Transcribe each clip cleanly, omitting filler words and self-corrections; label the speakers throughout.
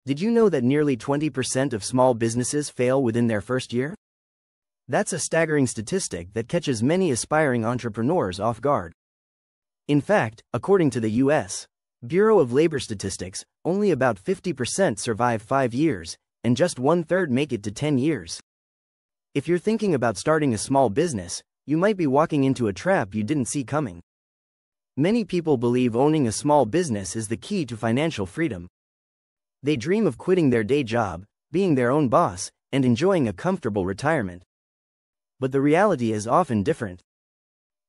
Speaker 1: Did you know that nearly 20% of small businesses fail within their first year? That's a staggering statistic that catches many aspiring entrepreneurs off guard. In fact, according to the U.S. Bureau of Labor Statistics, only about 50% survive 5 years, and just 1/3 make it to 10 years. If you're thinking about starting a small business, you might be walking into a trap you didn't see coming. Many people believe owning a small business is the key to financial freedom. They dream of quitting their day job, being their own boss, and enjoying a comfortable retirement. But the reality is often different.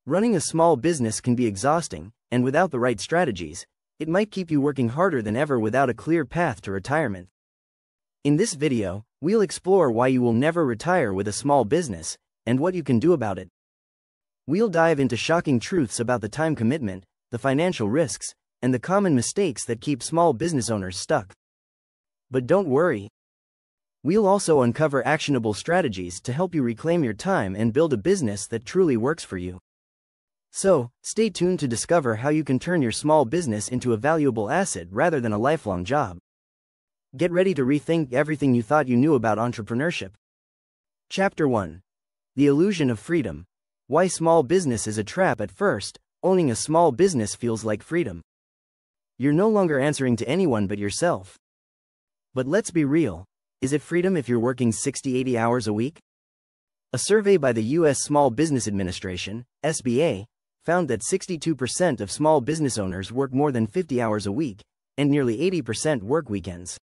Speaker 1: Running a small business can be exhausting, and without the right strategies, it might keep you working harder than ever without a clear path to retirement. In this video, we'll explore why you will never retire with a small business, and what you can do about it. We'll dive into shocking truths about the time commitment, the financial risks, and the common mistakes that keep small business owners stuck. But don't worry. We'll also uncover actionable strategies to help you reclaim your time and build a business that truly works for you. So, stay tuned to discover how you can turn your small business into a valuable asset rather than a lifelong job. Get ready to rethink everything you thought you knew about entrepreneurship. Chapter 1. The Illusion of Freedom. Why small business is a trap. At first, owning a small business feels like freedom. You're no longer answering to anyone but yourself. But let's be real. Is it freedom if you're working 60-80 hours a week? A survey by the U.S. Small Business Administration, SBA, found that 62% of small business owners work more than 50 hours a week, and nearly 80% work weekends.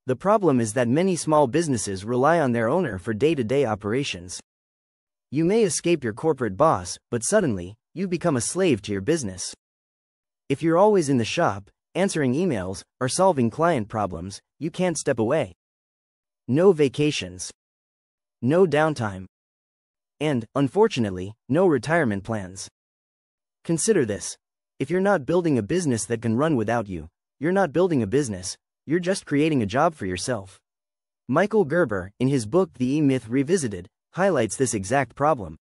Speaker 1: The problem is that many small businesses rely on their owner for day-to-day operations. You may escape your corporate boss, but suddenly, you become a slave to your business. If you're always in the shop, answering emails, or solving client problems, you can't step away. No vacations. No downtime. And, unfortunately, no retirement plans. Consider this. If you're not building a business that can run without you, you're not building a business, you're just creating a job for yourself. Michael Gerber, in his book The E-Myth Revisited, highlights this exact problem.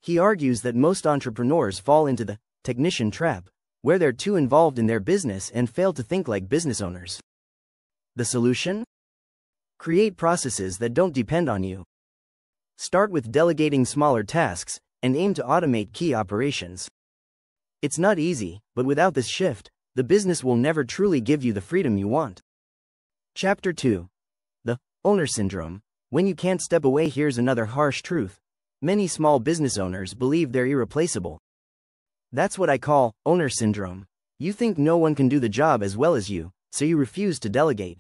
Speaker 1: He argues that most entrepreneurs fall into the technician trap, where they're too involved in their business and fail to think like business owners. The solution? Create processes that don't depend on you. Start with delegating smaller tasks, and aim to automate key operations. It's not easy, but without this shift, the business will never truly give you the freedom you want. Chapter 2. The owner syndrome. When you can't step away. Here's another harsh truth. Many small business owners believe they're irreplaceable. That's what I call owner syndrome. You think no one can do the job as well as you, so you refuse to delegate.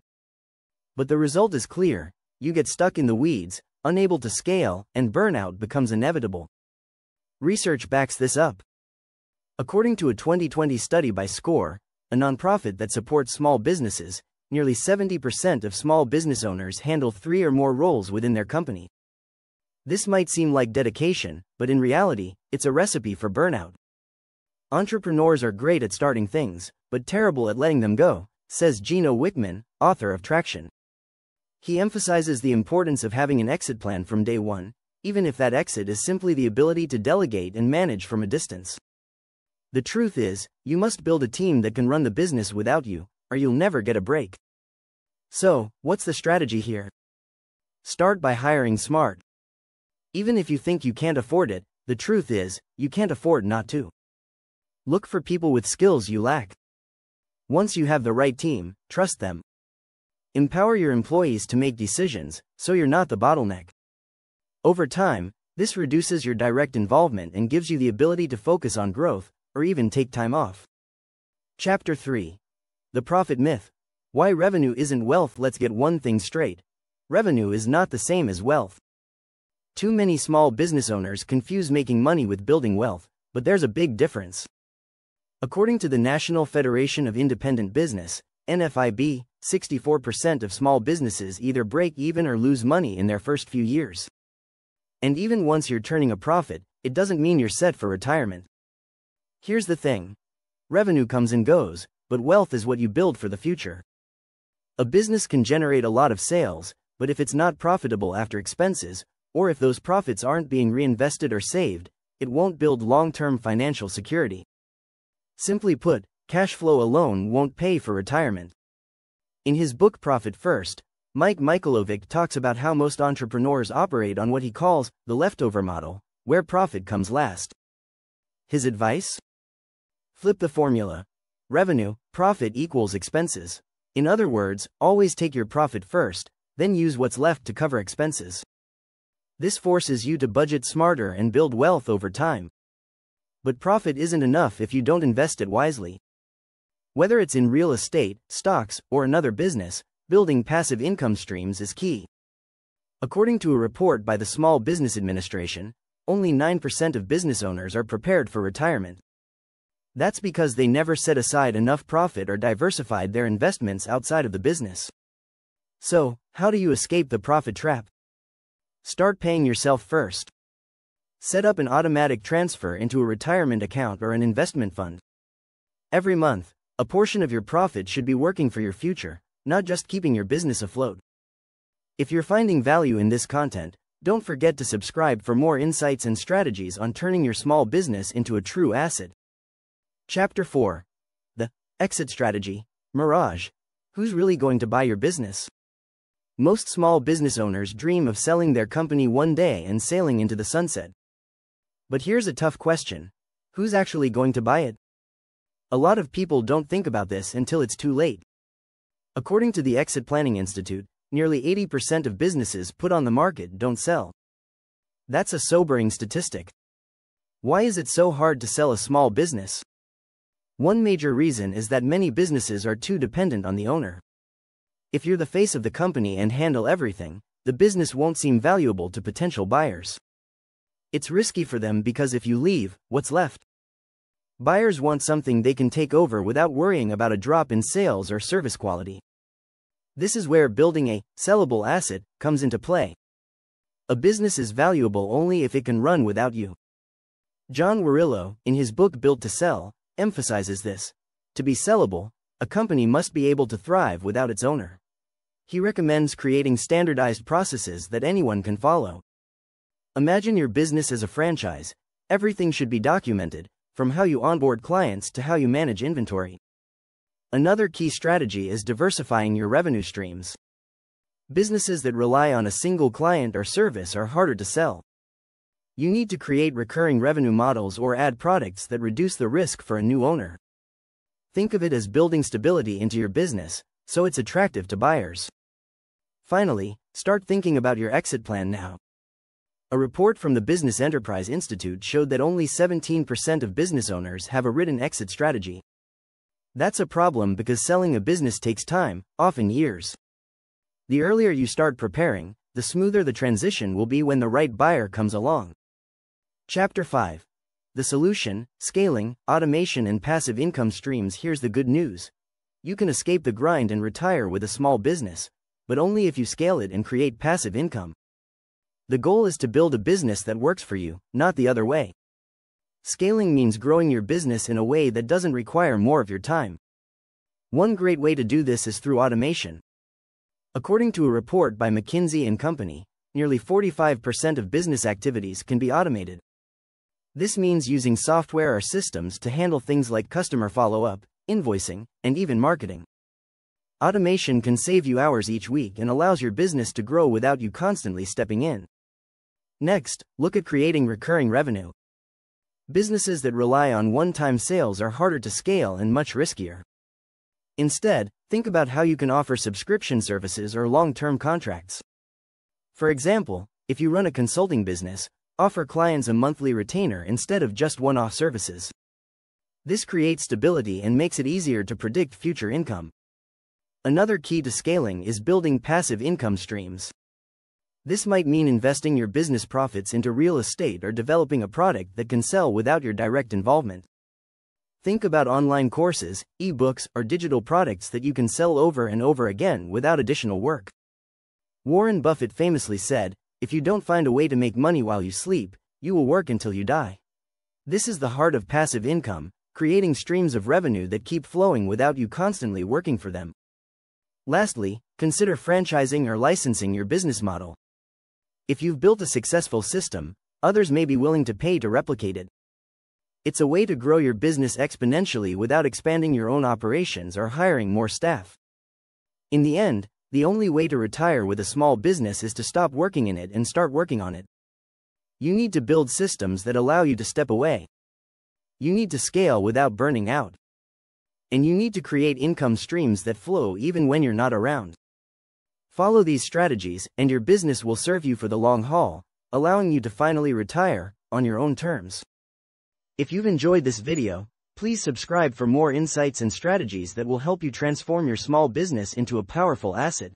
Speaker 1: But the result is clear. You get stuck in the weeds, unable to scale, and burnout becomes inevitable. Research backs this up. According to a 2020 study by SCORE, a nonprofit that supports small businesses, nearly 70% of small business owners handle 3 or more roles within their company. This might seem like dedication, but in reality, it's a recipe for burnout. Entrepreneurs are great at starting things, but terrible at letting them go, says Gino Wickman, author of Traction. He emphasizes the importance of having an exit plan from day one, even if that exit is simply the ability to delegate and manage from a distance. The truth is, you must build a team that can run the business without you, or you'll never get a break. So, what's the strategy here? Start by hiring smart. Even if you think you can't afford it, the truth is, you can't afford not to. Look for people with skills you lack. Once you have the right team, trust them. Empower your employees to make decisions, so you're not the bottleneck. Over time, this reduces your direct involvement and gives you the ability to focus on growth, or even take time off. Chapter 3. The Profit Myth. Why revenue isn't wealth. Let's get one thing straight. Revenue is not the same as wealth. Too many small business owners confuse making money with building wealth, but there's a big difference. According to the National Federation of Independent Business, NFIB, 64% of small businesses either break even or lose money in their first few years. And even once you're turning a profit, it doesn't mean you're set for retirement. Here's the thing. Revenue comes and goes, but wealth is what you build for the future. A business can generate a lot of sales, but if it's not profitable after expenses, or if those profits aren't being reinvested or saved, it won't build long-term financial security. Simply put, cash flow alone won't pay for retirement. In his book Profit First, Mike Michalovic talks about how most entrepreneurs operate on what he calls the leftover model, where profit comes last. His advice? Flip the formula. Revenue, profit equals expenses. In other words, always take your profit first, then use what's left to cover expenses. This forces you to budget smarter and build wealth over time. But profit isn't enough if you don't invest it wisely. Whether it's in real estate, stocks, or another business, building passive income streams is key. According to a report by the Small Business Administration, only 9% of business owners are prepared for retirement. That's because they never set aside enough profit or diversified their investments outside of the business. So, how do you escape the profit trap? Start paying yourself first. Set up an automatic transfer into a retirement account or an investment fund. Every month, a portion of your profit should be working for your future, not just keeping your business afloat. If you're finding value in this content, don't forget to subscribe for more insights and strategies on turning your small business into a true asset. Chapter 4. The Exit Strategy. Mirage. Who's really going to buy your business? Most small business owners dream of selling their company one day and sailing into the sunset. But here's a tough question. Who's actually going to buy it? A lot of people don't think about this until it's too late. According to the Exit Planning Institute, nearly 80% of businesses put on the market don't sell. That's a sobering statistic. Why is it so hard to sell a small business? One major reason is that many businesses are too dependent on the owner. If you're the face of the company and handle everything, the business won't seem valuable to potential buyers. It's risky for them because if you leave, what's left? Buyers want something they can take over without worrying about a drop in sales or service quality. This is where building a sellable asset comes into play. A business is valuable only if it can run without you. John Warillo, in his book Built to Sell, emphasizes this. To be sellable, a company must be able to thrive without its owner. He recommends creating standardized processes that anyone can follow. Imagine your business as a franchise. Everything should be documented, from how you onboard clients to how you manage inventory. Another key strategy is diversifying your revenue streams. Businesses that rely on a single client or service are harder to sell. You need to create recurring revenue models or add products that reduce the risk for a new owner. Think of it as building stability into your business, so it's attractive to buyers. Finally, start thinking about your exit plan now. A report from the Business Enterprise Institute showed that only 17% of business owners have a written exit strategy. That's a problem because selling a business takes time, often years. The earlier you start preparing, the smoother the transition will be when the right buyer comes along. Chapter 5. The Solution, Scaling, Automation and Passive Income Streams. Here's the good news. You can escape the grind and retire with a small business, but only if you scale it and create passive income. The goal is to build a business that works for you, not the other way. Scaling means growing your business in a way that doesn't require more of your time. One great way to do this is through automation. According to a report by McKinsey & Company, nearly 45% of business activities can be automated. This means using software or systems to handle things like customer follow-up, invoicing, and even marketing. Automation can save you hours each week and allows your business to grow without you constantly stepping in. Next, look at creating recurring revenue. Businesses that rely on one-time sales are harder to scale and much riskier. Instead, think about how you can offer subscription services or long-term contracts. For example, if you run a consulting business, offer clients a monthly retainer instead of just one-off services. This creates stability and makes it easier to predict future income. Another key to scaling is building passive income streams. This might mean investing your business profits into real estate or developing a product that can sell without your direct involvement. Think about online courses, e-books, or digital products that you can sell over and over again without additional work. Warren Buffett famously said, "If you don't find a way to make money while you sleep, you will work until you die." This is the heart of passive income, creating streams of revenue that keep flowing without you constantly working for them. Lastly, consider franchising or licensing your business model. If you've built a successful system, others may be willing to pay to replicate it. It's a way to grow your business exponentially without expanding your own operations or hiring more staff. In the end, the only way to retire with a small business is to stop working in it and start working on it. You need to build systems that allow you to step away. You need to scale without burning out. And you need to create income streams that flow even when you're not around. Follow these strategies, and your business will serve you for the long haul, allowing you to finally retire on your own terms. If you've enjoyed this video, please subscribe for more insights and strategies that will help you transform your small business into a powerful asset.